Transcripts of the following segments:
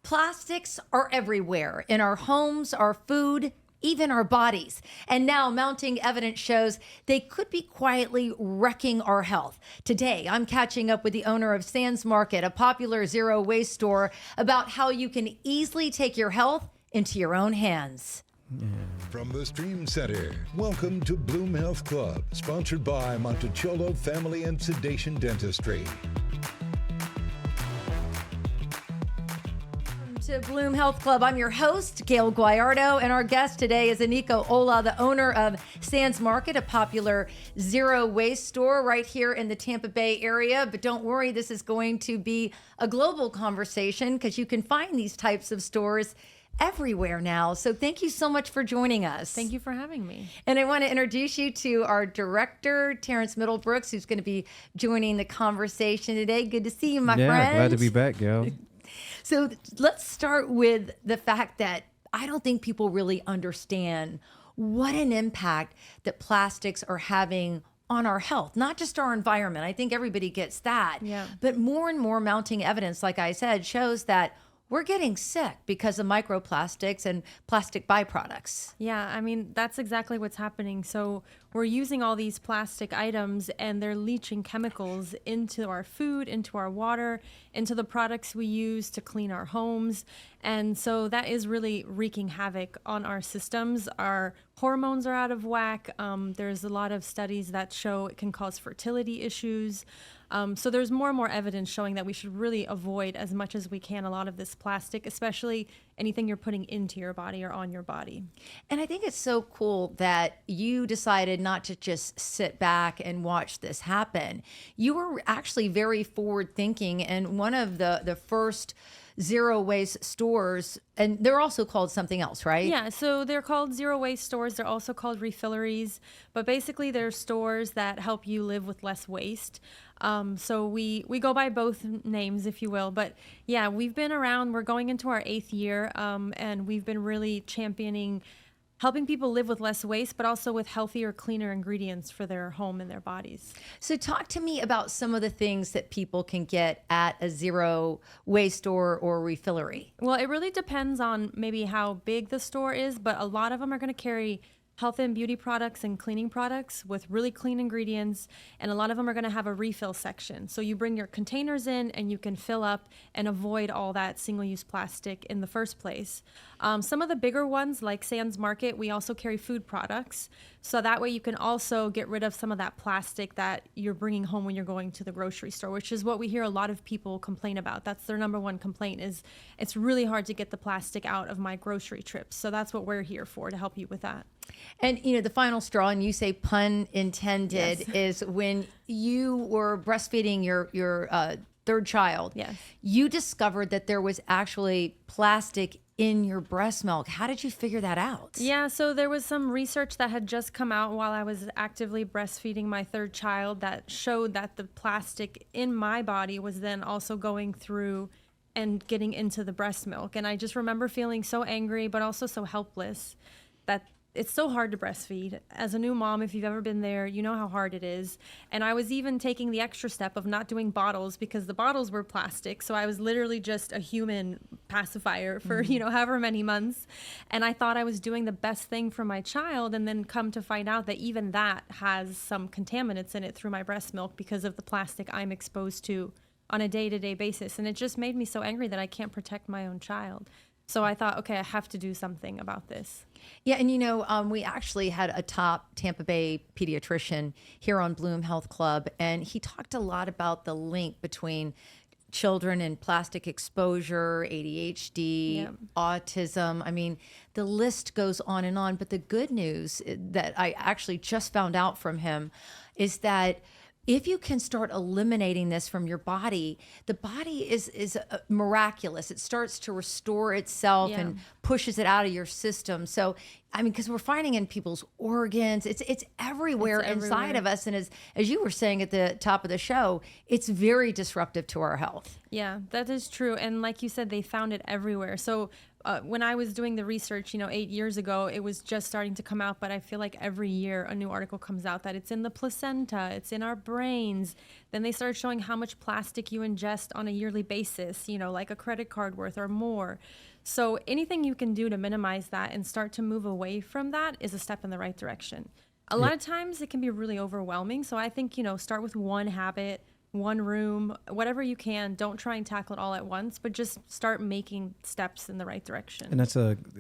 Plastics are everywhere in our homes, our food, even our bodies. And now mounting evidence shows they could be quietly wrecking our health. Today, I'm catching up with the owner of Sands Market, a popular zero waste store, about how you can easily take your health into your own hands. From the Stream Center, welcome to Bloom Health Club, sponsored by Monticello Family and Sedation Dentistry. To Bloom Health Club. I'm your host, Gail Guayardo, and our guest today is Eniko Olah, the owner of Sands Market, a popular zero waste store right here in the Tampa Bay area. But don't worry, this is going to be a global conversation because you can find these types of stores everywhere now. So thank you so much for joining us. Thank you for having me. And I want to introduce you to our director, Terrence Middlebrooks, who's going to be joining the conversation today. Good to see you, my friend. Yeah, glad to be back, Gail. So let's start with the fact that I don't think people really understand what an impact that plastics are having on our health, not just our environment. I think everybody gets that. Yeah. But more and more mounting evidence, like I said, shows that we're getting sick because of microplastics and plastic byproducts. Yeah, I mean, that's exactly what's happening. So we're using all these plastic items and they're leaching chemicals into our food, into our water, into the products we use to clean our homes. And so that is really wreaking havoc on our systems. Our hormones are out of whack. There's a lot of studies that show it can cause fertility issues. So there's more and more evidence showing that we should really avoid as much as we can a lot of this plastic, especially anything you're putting into your body or on your body. And I think it's so cool that you decided not to just sit back and watch this happen. You were actually very forward thinking, and one of the first zero waste stores, and they're also called something else, right? Yeah, so they're called zero waste stores. They're also called refilleries, but basically they're stores that help you live with less waste. So we go by both names, if you will. But yeah, we've been around. We're going into our 8th year, and we've been really championing helping people live with less waste, but also with healthier, cleaner ingredients for their home and their bodies. So talk to me about some of the things that people can get at a zero waste store or refillery. Well, it really depends on maybe how big the store is, but a lot of them are going to carry health and beauty products and cleaning products with really clean ingredients, and a lot of them are going to have a refill section. So you bring your containers in and you can fill up and avoid all that single-use plastic in the first place. Some of the bigger ones, like Sands Market, we also carry food products. So that way you can also get rid of some of that plastic that you're bringing home when you're going to the grocery store, which is what we hear a lot of people complain about. That's their number one complaint, is it's really hard to get the plastic out of my grocery trips. So that's what we're here for, to help you with that. And, you know, the final straw, and you say pun intended, Yes. is when you were breastfeeding your third child, Yes. you discovered that there was actually plastic in your breast milk. How did you figure that out? Yeah, so there was some research that had just come out while I was actively breastfeeding my third child that showed that the plastic in my body was then also going through and getting into the breast milk. And I just remember feeling so angry, but also so helpless, that it's so hard to breastfeed. As a new mom, if you've ever been there, you know how hard it is. And I was even taking the extra step of not doing bottles because the bottles were plastic. So I was literally just a human pacifier for, however many months. And I thought I was doing the best thing for my child, and then come to find out that even that has some contaminants in it through my breast milk because of the plastic I'm exposed to on a day-to-day basis. And it just made me so angry that I can't protect my own child. So I thought, okay, I have to do something about this. Yeah, and we actually had a top Tampa Bay pediatrician here on Bloom Health Club, and he talked a lot about the link between children and plastic exposure, ADHD, Yeah. autism. I mean, the list goes on and on. But the good news that I actually just found out from him is that if you can start eliminating this from your body, the body is miraculous. It starts to restore itself Yeah. and pushes it out of your system. So, I mean, because we're finding in people's organs, it's everywhere It's inside everywhere. of us. And as you were saying at the top of the show, it's very disruptive to our health. Yeah, that is true. And like you said, they found it everywhere. So when I was doing the research, 8 years ago, it was just starting to come out. But I feel like every year a new article comes out that it's in the placenta, it's in our brains. Then they started showing how much plastic you ingest on a yearly basis, like a credit card worth or more. So anything you can do to minimize that and start to move away from that is a step in the right direction. A lot of times it can be really overwhelming. So I think, start with one habit, one room, whatever you can. Don't try and tackle it all at once, but just start making steps in the right direction. And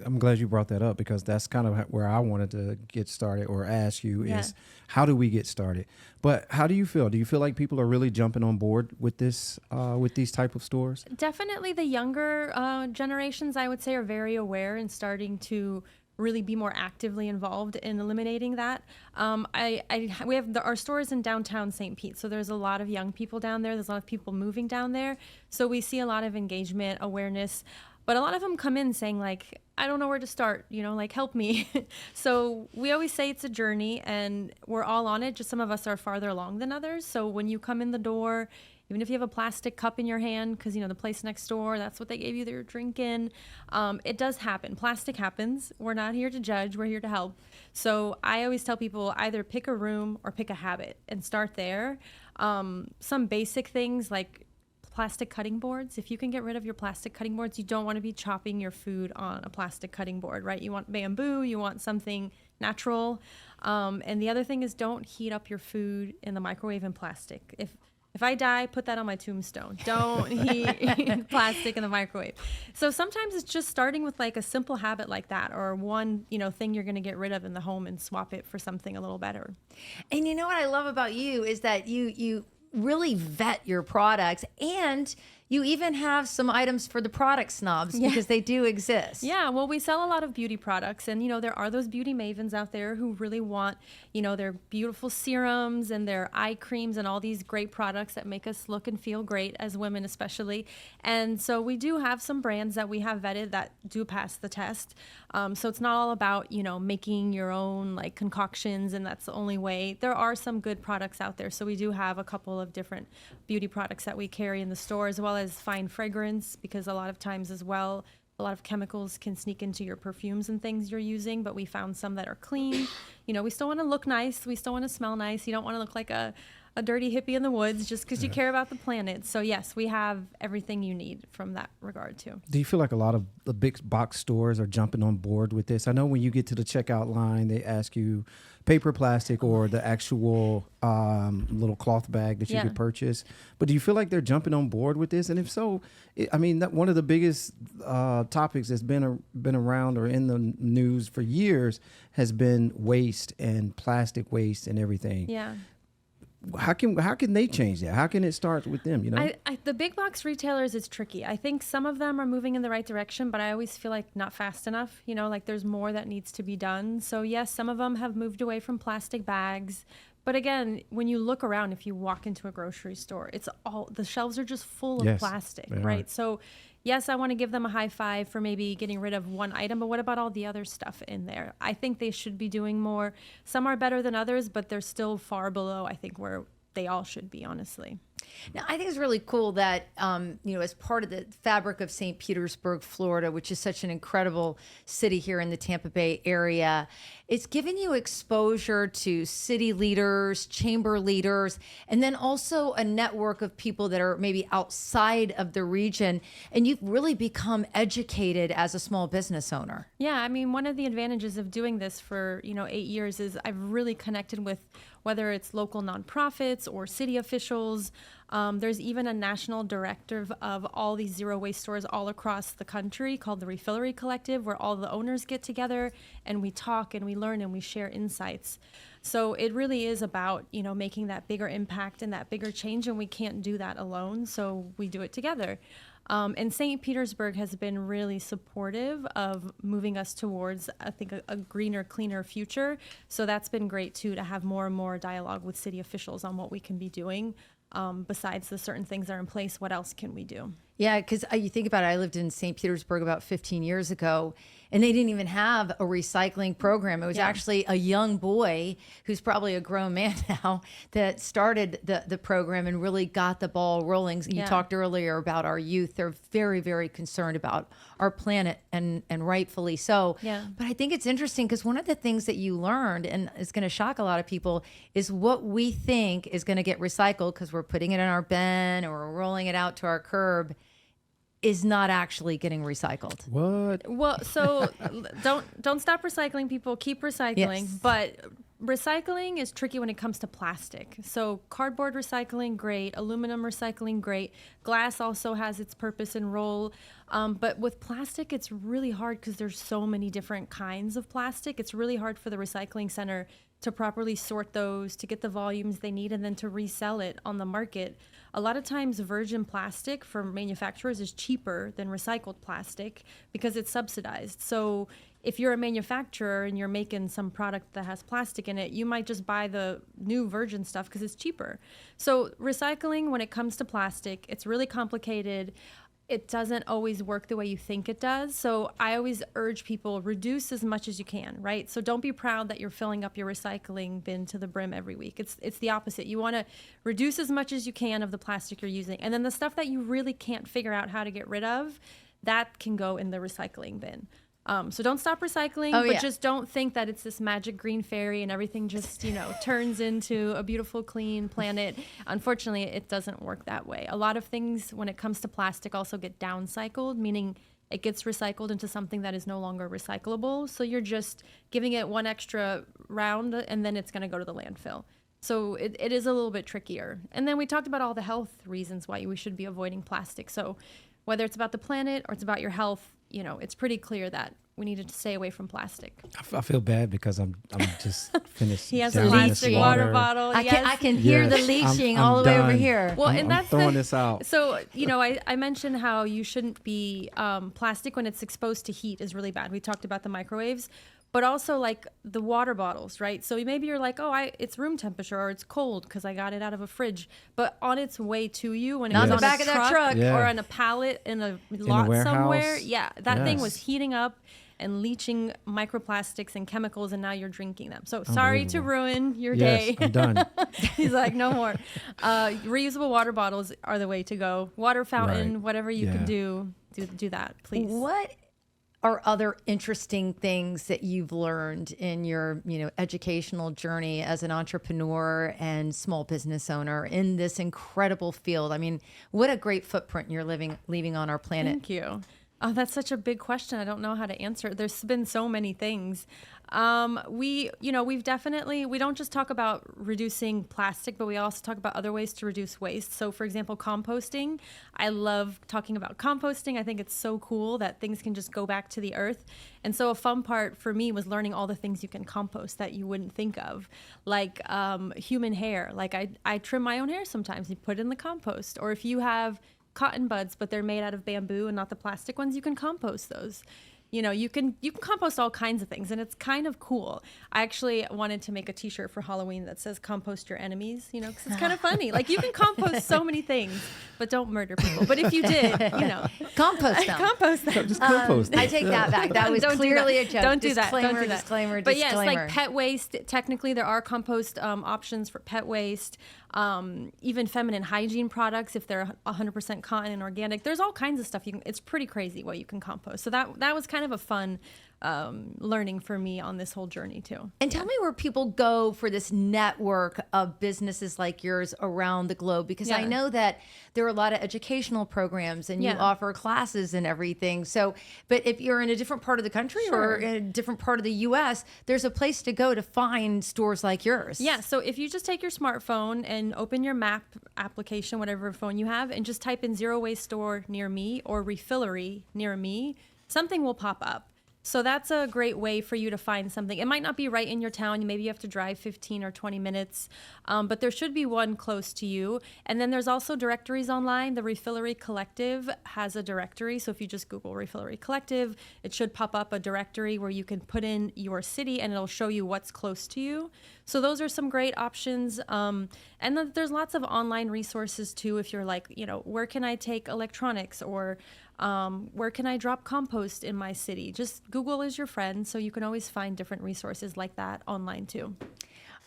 I'm glad you brought that up, because that's kind of where I wanted to get started or ask you is how do we get started? But how do you feel? Do you feel like people are really jumping on board with this, with these type of stores? Definitely the younger generations, I would say, are very aware and starting to really be more actively involved in eliminating that. We have our stores in downtown St. Pete, so there's a lot of young people down there. There's a lot of people moving down there, so we see a lot of engagement, awareness, but a lot of them come in saying like, I don't know where to start, like help me. So we always say it's a journey and we're all on it, just some of us are farther along than others. So when you come in the door, even if you have a plastic cup in your hand, because, the place next door, that's what they gave you their drink in. It does happen. Plastic happens. We're not here to judge. We're here to help. So I always tell people either pick a room or pick a habit and start there. Some basic things like plastic cutting boards. If you can get rid of your plastic cutting boards, you don't want to be chopping your food on a plastic cutting board, right? You want bamboo. You want something natural. And the other thing is don't heat up your food in the microwave in plastic. If I die, put that on my tombstone. Don't heat plastic in the microwave. So sometimes it's just starting with like a simple habit like that, or one, thing you're going to get rid of in the home and swap it for something a little better. And you know what I love about you is that you really vet your products, and you even have some items for the product snobs because they do exist. Yeah, well, we sell a lot of beauty products, and there are those beauty mavens out there who really want, their beautiful serums and their eye creams and all these great products that make us look and feel great as women especially. And so we do have some brands that we have vetted that do pass the test. So it's not all about, making your own like concoctions and that's the only way. There are some good products out there. So we do have a couple of different beauty products that we carry in the store, as well as fine fragrance, because a lot of times as well, a lot of chemicals can sneak into your perfumes and things you're using, but we found some that are clean. We still want to look nice. We still want to smell nice. You don't want to look like a dirty hippie in the woods just because you care about the planet. So yes, we have everything you need from that regard too. Do you feel like a lot of the big box stores are jumping on board with this? I know when you get to the checkout line, they ask you paper, plastic, or the actual little cloth bag that you could purchase. But do you feel like they're jumping on board with this? And if so, that one of the biggest topics that's been around or in the news for years has been waste and plastic waste and everything. Yeah. How can they change that? How can it start with them? The big box retailers, it's tricky. I think some of them are moving in the right direction, but I always feel like not fast enough. Like there's more that needs to be done. So yes, some of them have moved away from plastic bags. But again, when you look around, if you walk into a grocery store, the shelves are just full of plastic, right? So yes, I want to give them a high five for maybe getting rid of one item, but what about all the other stuff in there? I think they should be doing more. Some are better than others, but they're still far below, I think, where they all should be, honestly. Now, I think it's really cool that, as part of the fabric of St. Petersburg, Florida, which is such an incredible city here in the Tampa Bay area, it's given you exposure to city leaders, chamber leaders, and then also a network of people that are maybe outside of the region. And you've really become educated as a small business owner. Yeah, one of the advantages of doing this for, 8 years is I've really connected with whether it's local nonprofits or city officials. There's even a national director of all these zero waste stores all across the country called the Refillery Collective, where all the owners get together and we talk and we learn and we share insights. So it really is about, making that bigger impact and that bigger change, and we can't do that alone, so we do it together. And St. Petersburg has been really supportive of moving us towards, I think, a greener, cleaner future. So that's been great, too, to have more and more dialogue with city officials on what we can be doing. Besides the certain things that are in place, what else can we do? Yeah, because you think about it, I lived in St. Petersburg about 15 years ago, and they didn't even have a recycling program. It was actually a young boy who's probably a grown man now that started the program and really got the ball rolling. You talked earlier about our youth. They're very, very concerned about our planet, and rightfully so. Yeah. But I think it's interesting because one of the things that you learned, and it's going to shock a lot of people, is what we think is going to get recycled because we're putting it in our bin or we're rolling it out to our curb is not actually getting recycled. What? Well, so don't stop recycling, people. Keep recycling. Yes. But recycling is tricky when it comes to plastic. So cardboard recycling, great. Aluminum recycling, great. Glass also has its purpose and role. But with plastic, it's really hard because there's so many different kinds of plastic. It's really hard for the recycling center to properly sort those, to get the volumes they need, and then to resell it on the market. A lot of times virgin plastic from manufacturers is cheaper than recycled plastic because it's subsidized. So if you're a manufacturer and you're making some product that has plastic in it, you might just buy the new virgin stuff because it's cheaper. So recycling, when it comes to plastic, it's really complicated. It doesn't always work the way you think it does. So I always urge people, reduce as much as you can, right? So don't be proud that you're filling up your recycling bin to the brim every week. It's the opposite. You want to reduce as much as you can of the plastic you're using. And then the stuff that you really can't figure out how to get rid of, that can go in the recycling bin. So don't stop recycling, but just don't think that it's this magic green fairy and everything just, turns into a beautiful, clean planet. Unfortunately, it doesn't work that way. A lot of things when it comes to plastic also get downcycled, meaning it gets recycled into something that is no longer recyclable. So you're just giving it one extra round and then it's going to go to the landfill. So it is a little bit trickier. And then we talked about all the health reasons why we should be avoiding plastic. So whether it's about the planet or it's about your health, it's pretty clear that we need to stay away from plastic. I feel bad because I'm just finished. He has a downing this plastic water bottle. I can hear the leaching I'm all the way over done. here. Well, I'm and that's throwing this out. So, I mentioned how you shouldn't be plastic when it's exposed to heat is really bad. We talked about the microwaves, but also like the water bottles, right? So maybe you're like, it's room temperature or it's cold because I got it out of a fridge. But on its way to you, when it Not was in on the back a of that truck. or on a pallet in a lot warehouse. somewhere, that thing was Yes. heating up and leaching microplastics and chemicals, and now you're drinking them. So sorry to ruin your day. I'm done. He's like, no more. Reusable water bottles are the way to go. Water fountain, Right. whatever you can do that, please. What are other interesting things that you've learned in your, educational journey as an entrepreneur and small business owner in this incredible field? I mean, what a great footprint you're leaving on our planet. Thank you. Oh, that's such a big question. I don't know how to answer it. There's been so many things. We don't just talk about reducing plastic, but we also talk about other ways to reduce waste. So for example, composting. I love talking about composting. I think it's so cool that things can just go back to the earth. And so a fun part for me was learning all the things you can compost that you wouldn't think of, like human hair. Like I trim my own hair sometimes. You put it in the compost. Or if you have cotton buds, but they're made out of bamboo and not the plastic ones, you can compost those. You can compost all kinds of things, and it's kind of cool. I actually wanted to make a t-shirt for Halloween that says compost your enemies, because it's kind of funny. Like, you can compost so many things, but don't murder people. But if you did, Compost them. compost them. Just compost. I take that back. That was Don't do clearly that. a joke. Don't do that. Disclaimer, Don't do that. disclaimer, But disclaimer. yes, like pet waste. Technically, there are compost options for pet waste. Even feminine hygiene products, if they're 100% cotton and organic. There's all kinds of stuff. It's pretty crazy what you can compost. So that was kind of a fun learning for me on this whole journey too. And tell me where people go for this network of businesses like yours around the globe, because I know that there are a lot of educational programs and you offer classes and everything. So, but if you're in a different part of the country or in a different part of the US, there's a place to go to find stores like yours. Yeah. So if you just take your smartphone and open your map application, whatever phone you have, and just type in Zero Waste Store near me or Refillery near me, something will pop up. So that's a great way for you to find something. It might not be right in your town. Maybe you have to drive 15 or 20 minutes, but there should be one close to you. And then there's also directories online. The Refillery Collective has a directory. So if you just Google Refillery Collective, it should pop up a directory where you can put in your city and it'll show you what's close to you. So those are some great options. And then there's lots of online resources too. If you're like, where can I take electronics, or where can I drop compost in my city? Just Google is your friend. So you can always find different resources like that online too.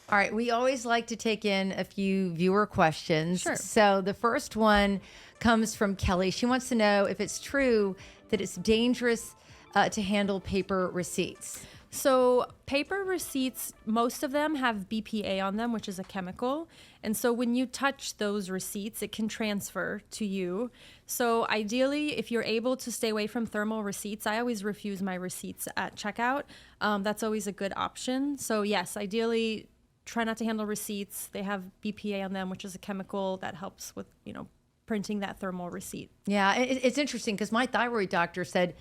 All right. We always like to take in a few viewer questions. Sure. So the first one comes from Kelly. She wants to know if it's true that it's dangerous to handle paper receipts. So paper receipts, most of them have BPA on them, which is a chemical. And so when you touch those receipts, it can transfer to you. So ideally, if you're able to stay away from thermal receipts, I always refuse my receipts at checkout. That's always a good option. So yes, ideally, try not to handle receipts. They have BPA on them, which is a chemical that helps with, printing that thermal receipt. Yeah, it's interesting because my thyroid doctor said,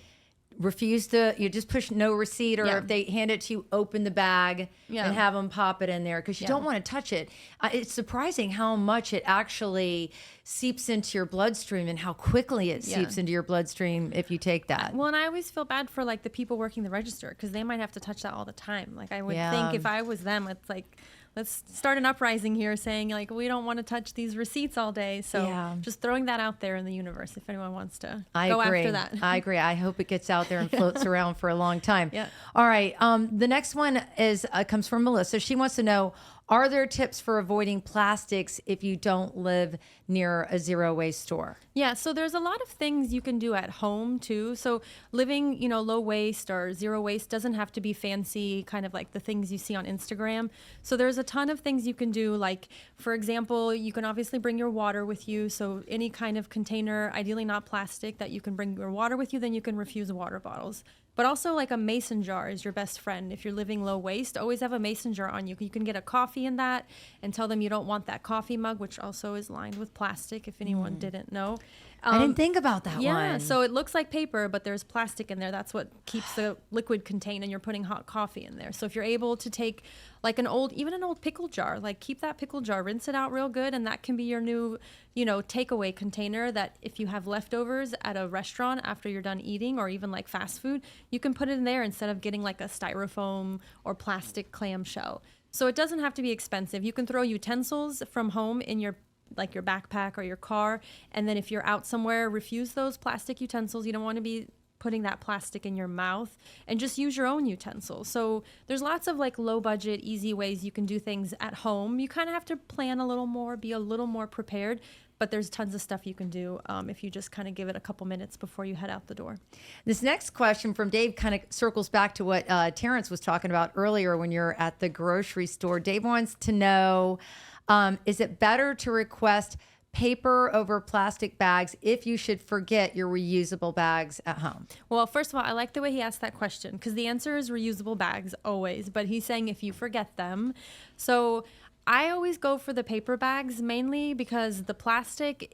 refuse to, you just push no receipt, or if they hand it to you, open the bag and have them pop it in there, because you don't want to touch it. It's surprising how much it actually seeps into your bloodstream and how quickly it seeps into your bloodstream if you take that. Well, and I always feel bad for like the people working the register, because they might have to touch that all the time. Like I would think if I was them, it's like, let's start an uprising here saying like, we don't want to touch these receipts all day. So just throwing that out there in the universe if anyone wants to go after that. I agree. I hope it gets out there and floats around for a long time. Yeah. All right. The next one is comes from Melissa. She wants to know, are there tips for avoiding plastics if you don't live near a zero waste store? Yeah, so there's a lot of things you can do at home too. So living, low waste or zero waste doesn't have to be fancy, kind of like the things you see on Instagram. So there's a ton of things you can do. Like, for example, you can obviously bring your water with you. So any kind of container, ideally not plastic, that you can bring your water with you, then you can refuse water bottles. But also like a mason jar is your best friend. If you're living low waste, always have a mason jar on you. You can get a coffee in that and tell them you don't want that coffee mug, which also is lined with plastic, if anyone didn't know. I didn't think about that one. Yeah, so it looks like paper, but there's plastic in there. That's what keeps the liquid contained, and you're putting hot coffee in there. So if you're able to take like even an old pickle jar, like keep that pickle jar, rinse it out real good, and that can be your new, takeaway container that if you have leftovers at a restaurant after you're done eating, or even like fast food, you can put it in there instead of getting like a styrofoam or plastic clamshell. So it doesn't have to be expensive. You can throw utensils from home in your backpack or your car. And then if you're out somewhere, refuse those plastic utensils. You don't want to be putting that plastic in your mouth, and just use your own utensils. So there's lots of like low budget, easy ways you can do things at home. You kind of have to plan a little more, be a little more prepared, but there's tons of stuff you can do if you just kind of give it a couple minutes before you head out the door. This next question from Dave kind of circles back to what Terrence was talking about earlier when you're at the grocery store. Dave wants to know, is it better to request paper over plastic bags if you should forget your reusable bags at home? Well, first of all, I like the way he asked that question, because the answer is reusable bags always, but he's saying if you forget them. So I always go for the paper bags, mainly because the plastic,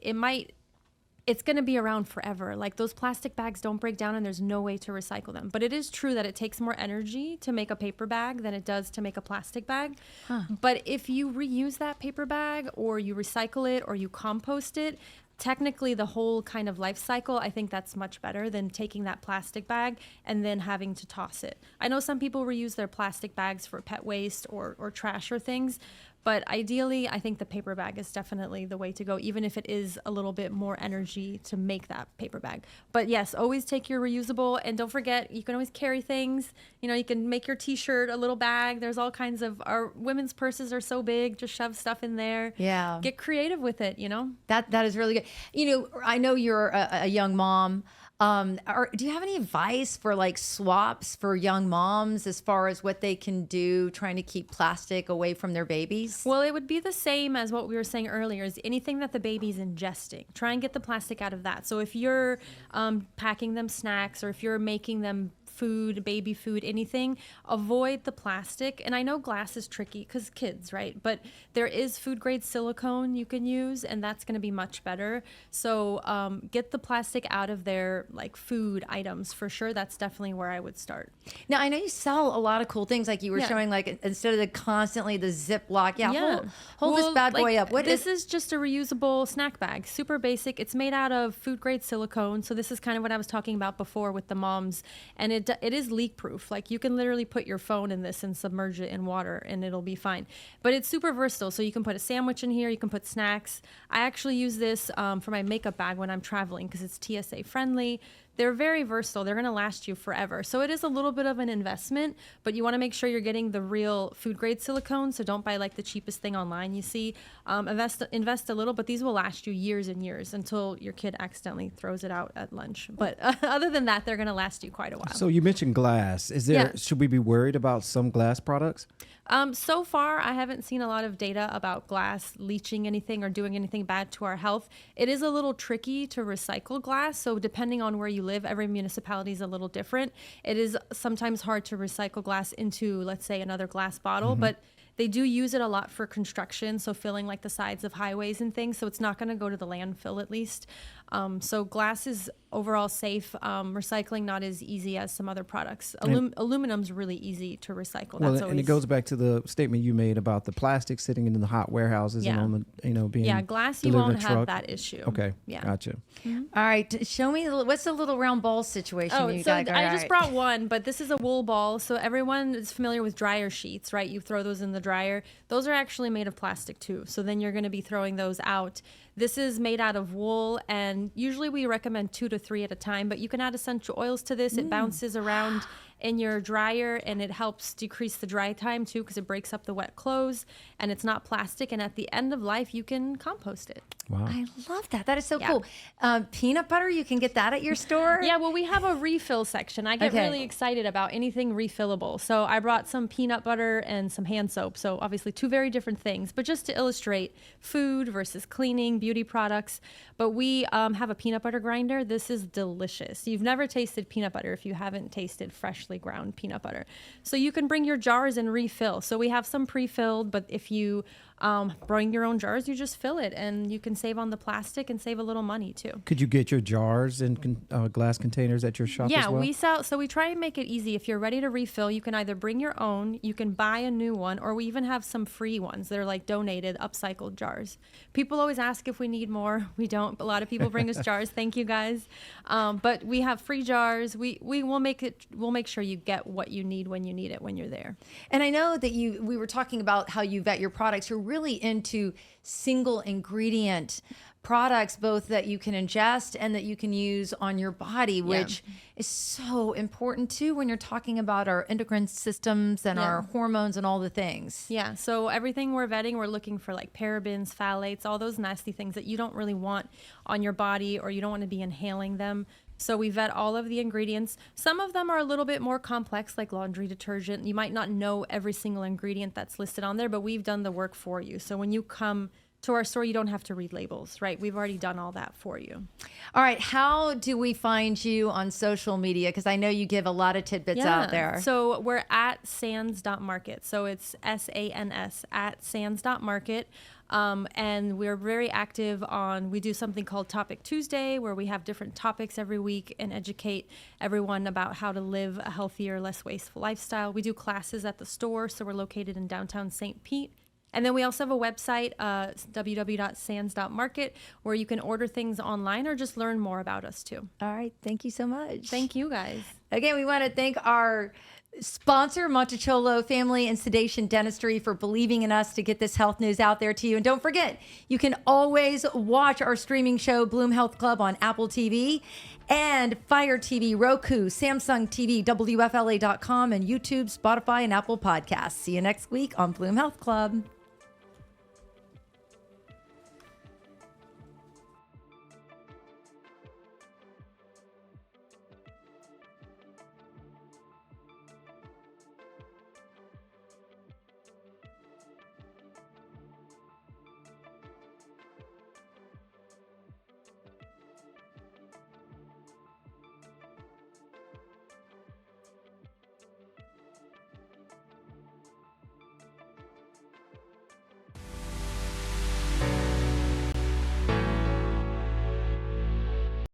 it's going to be around forever. Like those plastic bags don't break down, and there's no way to recycle them. But it is true that it takes more energy to make a paper bag than it does to make a plastic bag. But if you reuse that paper bag, or you recycle it, or you compost it, technically the whole kind of life cycle, I think that's much better than taking that plastic bag and then having to toss it. I know some people reuse their plastic bags for pet waste or trash or things, but ideally, I think the paper bag is definitely the way to go, even if it is a little bit more energy to make that paper bag. But yes, always take your reusable, and don't forget, you can always carry things. You can make your t-shirt a little bag. There's all kinds of, our women's purses are so big, just shove stuff in there. Yeah. Get creative with it, That is really good. I know you're a young mom. Do you have any advice for like swaps for young moms as far as what they can do trying to keep plastic away from their babies? Well, it would be the same as what we were saying earlier, is anything that the baby's ingesting. Try and get the plastic out of that. So if you're packing them snacks, or if you're making them food, baby food, anything, avoid the plastic. And I know glass is tricky because kids, right? But there is food grade silicone you can use, and that's going to be much better. So get the plastic out of their like food items for sure. That's definitely where I would start. Now, I know you sell a lot of cool things, like you were showing, like instead of the Ziploc. Hold this bad boy up. This is just a reusable snack bag, super basic. It's made out of food grade silicone. So this is kind of what I was talking about before with the moms, and it it is leak proof. Like you can literally put your phone in this and submerge it in water and it'll be fine. But it's super versatile. So you can put a sandwich in here. You can put snacks. I actually use this for my makeup bag when I'm traveling because it's TSA friendly. They're very versatile. They're going to last you forever. So it is a little bit of an investment, but you want to make sure you're getting the real food grade silicone. So don't buy like the cheapest thing online you see. Invest a little, but these will last you years and years until your kid accidentally throws it out at lunch. But other than that, they're going to last you quite a while. So you mentioned glass. Should we be worried about some glass products? So far, I haven't seen a lot of data about glass leaching anything or doing anything bad to our health. It is a little tricky to recycle glass. So depending on where you live, every municipality is a little different. It is sometimes hard to recycle glass into, let's say, another glass bottle, but they do use it a lot for construction, so filling like the sides of highways and things. So it's not going to go to the landfill at least. So glass is overall safe. Recycling not as easy as some other products. Aluminum's really easy to recycle. And it goes back to the statement you made about the plastic sitting in the hot warehouses and on the being glass you won't have that issue. Okay, gotcha. Mm-hmm. All right, show me what's the little round ball situation. I just brought one, but this is a wool ball. So everyone is familiar with dryer sheets, right? You throw those in the dryer. Those are actually made of plastic too. So then you're going to be throwing those out. This is made out of wool, and usually we recommend 2 to 3 at a time, but you can add essential oils to this. It bounces around in your dryer, and it helps decrease the dry time too because it breaks up the wet clothes, and it's not plastic, and at the end of life, you can compost it. Wow. I love that. That is so cool. Peanut butter, you can get that at your store? Yeah, well, we have a refill section. I get really excited about anything refillable. So I brought some peanut butter and some hand soap. So obviously 2 very different things, but just to illustrate food versus cleaning, beauty products. But we have a peanut butter grinder. This is delicious. You've never tasted peanut butter if you haven't tasted freshly ground peanut butter. So you can bring your jars and refill. So we have some pre-filled, but if you bring your own jars, you just fill it, and you can save on the plastic and save a little money too. Could you get your jars in glass containers at your shop as well? We sell. So we try and make it easy. If you're ready to refill, you can either bring your own, you can buy a new one, or we even have some free ones that are like donated, upcycled jars. People always ask if we need more. We don't. A lot of people bring us jars. Thank you guys. But we have free jars. We'll make sure you get what you need when you need it when you're there. And I know that we were talking about how you vet your products. You're really into single ingredient products, both that you can ingest and that you can use on your body, which is so important too when you're talking about our endocrine systems and our hormones and all the things. Yeah, so everything we're vetting, we're looking for like parabens, phthalates, all those nasty things that you don't really want on your body, or you don't want to be inhaling them. So we vet all of the ingredients. Some of them are a little bit more complex, like laundry detergent. You might not know every single ingredient that's listed on there, but we've done the work for you. So when you come to our store, you don't have to read labels, right? We've already done all that for you. All right. How do we find you on social media? Because I know you give a lot of tidbits out there. So we're at sans.market. So it's SANS at sans.market. And we're very active we do something called Topic Tuesday, where we have different topics every week and educate everyone about how to live a healthier, less wasteful lifestyle. We do classes at the store. So we're located in downtown St. Pete. And then we also have a website, www.sans.market, where you can order things online or just learn more about us too. All right. Thank you so much. Thank you guys. Again, we want to thank our sponsor, Monticello Family and Sedation Dentistry, for believing in us to get this health news out there to you. And don't forget, you can always watch our streaming show, Bloom Health Club, on Apple TV and Fire TV, Roku, Samsung TV, WFLA.com, and YouTube, Spotify, and Apple Podcasts. See you next week on Bloom Health Club.